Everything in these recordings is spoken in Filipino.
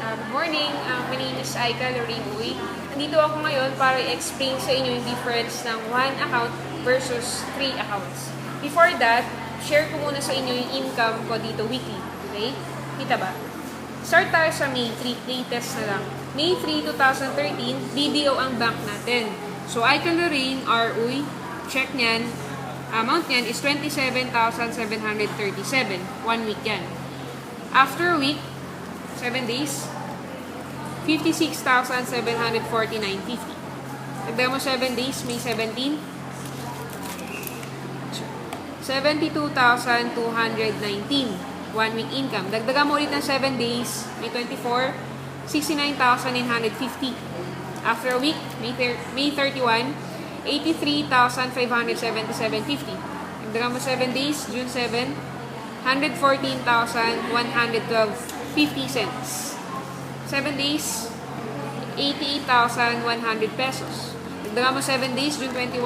Good morning. My name is Aika Lorraine Uy. Nandito ako ngayon para i-explain sa inyo yung difference ng one account versus three accounts. Before that, share ko muna sa inyo yung income ko dito weekly. Okay? Kita ba? Start tayo sa May 3. Latest na lang. May 3, 2013, BDO ang bank natin. So, Aika Lorraine R. Uy, check nyan. Amount nyan is 27,737. 1 week yan. After a week, 7 days, 56,749.50. Dagdagan mo 7 days, May 17, 72,219. 1 week income. Dagdagan mo ulit ng 7 days, May 24, 69,950. After a week, May 31, 83,577.50. Dagdagan mo 7 days, June 7, 114,112.50 cents. 7 days, 88,100 pesos. Dagdagan mo 7 days, June 21,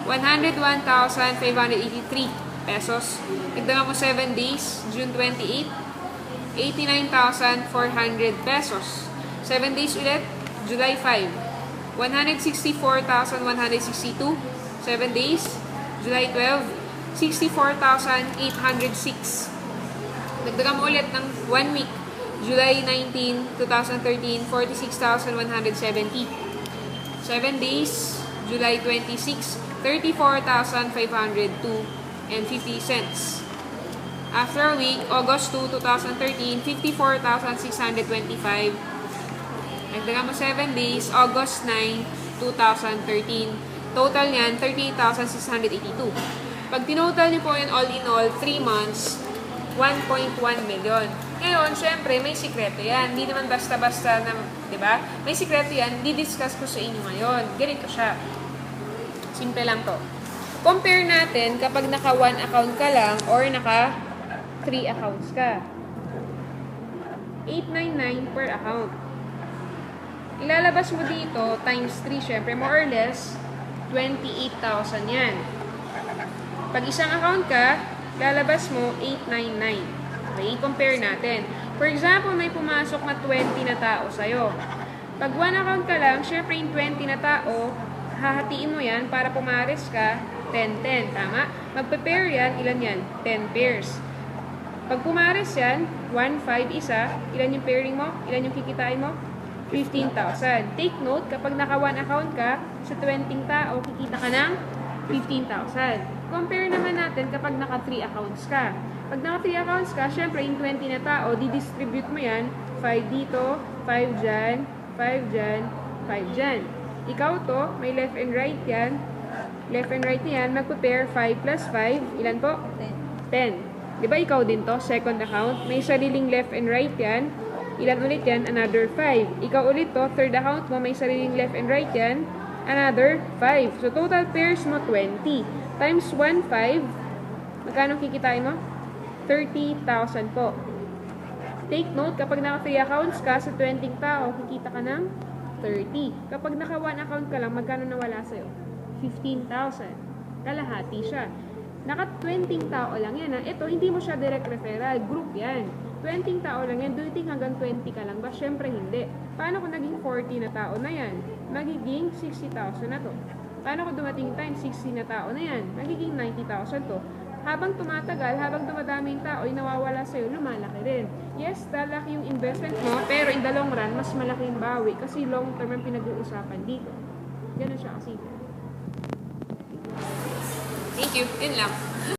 101,583 pesos. Dagdagan mo 7 days, June 28, 89,400 pesos. 7 days ulit, July 5, 164,162. 7 days, July 12, 64,806. Dagdagan mo ulit ng 1 week, July 19, 2013, 46,170. 7 days, July 26, 34,502.50 cents. After a week, August 2, 2013, 54,625. Dagdagan mo 7 days, August 9, 2013. Total niyan, 38,682. Pag tinotal niyo po yun all in all, 3 months, 1.1 million. Ngayon, syempre, may sikreto yan. Hindi naman basta-basta na, di ba? May sikreto yan, di-discuss ko sa inyo ngayon. Ganito siya. Simple lang to. Compare natin kapag naka 1 account ka lang or naka 3 accounts ka. 899 per account. Ilalabas mo dito, times 3, syempre, more or less, 28,000 yan. Pag isang account ka, lalabas mo 899. Okay, compare natin. For example, may pumasok na 20 na tao sa'yo. Pag 1 account ka lang, syempre yung 20 na tao, hahatiin mo yan para pumares ka 10-10. Tama? Magpe-pair yan, ilan yan? 10 pairs. Pag pumares yan, 1-5 isa, ilan yung pairing mo? Ilan yung kikitain mo? 15,000. Take note, kapag naka 1 account ka, sa 20 tao, kikita ka ng 15,000. Compare naman natin kapag naka 3 accounts ka. Pag naka 3 accounts ka, syempre yung 20 na tao, di-distribute mo yan, 5 dito, 5 dyan, 5 dyan, 5 dyan. Ikaw to, may left and right yan. Left and right niyan, magpa-pair 5 plus 5, ilan po? 10. Di ba ikaw din to, second account, may sariling left and right yan. Ilan ulit yan? Another 5. Ikaw ulit to, third account mo, may sariling left and right yan. Another 5. So, total pairs mo, 20. Times 1, 5. Magkano kikitain mo? 30,000 po. Take note, kapag naka 3 accounts ka, sa 20 tao, kikita ka ng 30. Kapag naka 1 account ka lang, magkano nawala sa'yo? 15,000. Kalahati siya. Naka 20 tao lang yan. Ito, hindi mo siya direct referral. Group yan. 20 tao lang yan. Do you think hanggang 20 ka lang ba? Syempre hindi. Paano kung naging 40 na tao na yan? Magiging 60,000 na to. Paano kung dumating time 60 na tao na yan? Magiging 90,000 to. Habang tumatagal, habang dumadami yung tao, yung nawawala sa'yo, lumalaki rin. Yes, lalaki yung investment mo, pero in the long run, mas malaki yung bawi kasi long term ang pinag-uusapan dito. Ganun siya kasi. Thank you. Yun lang.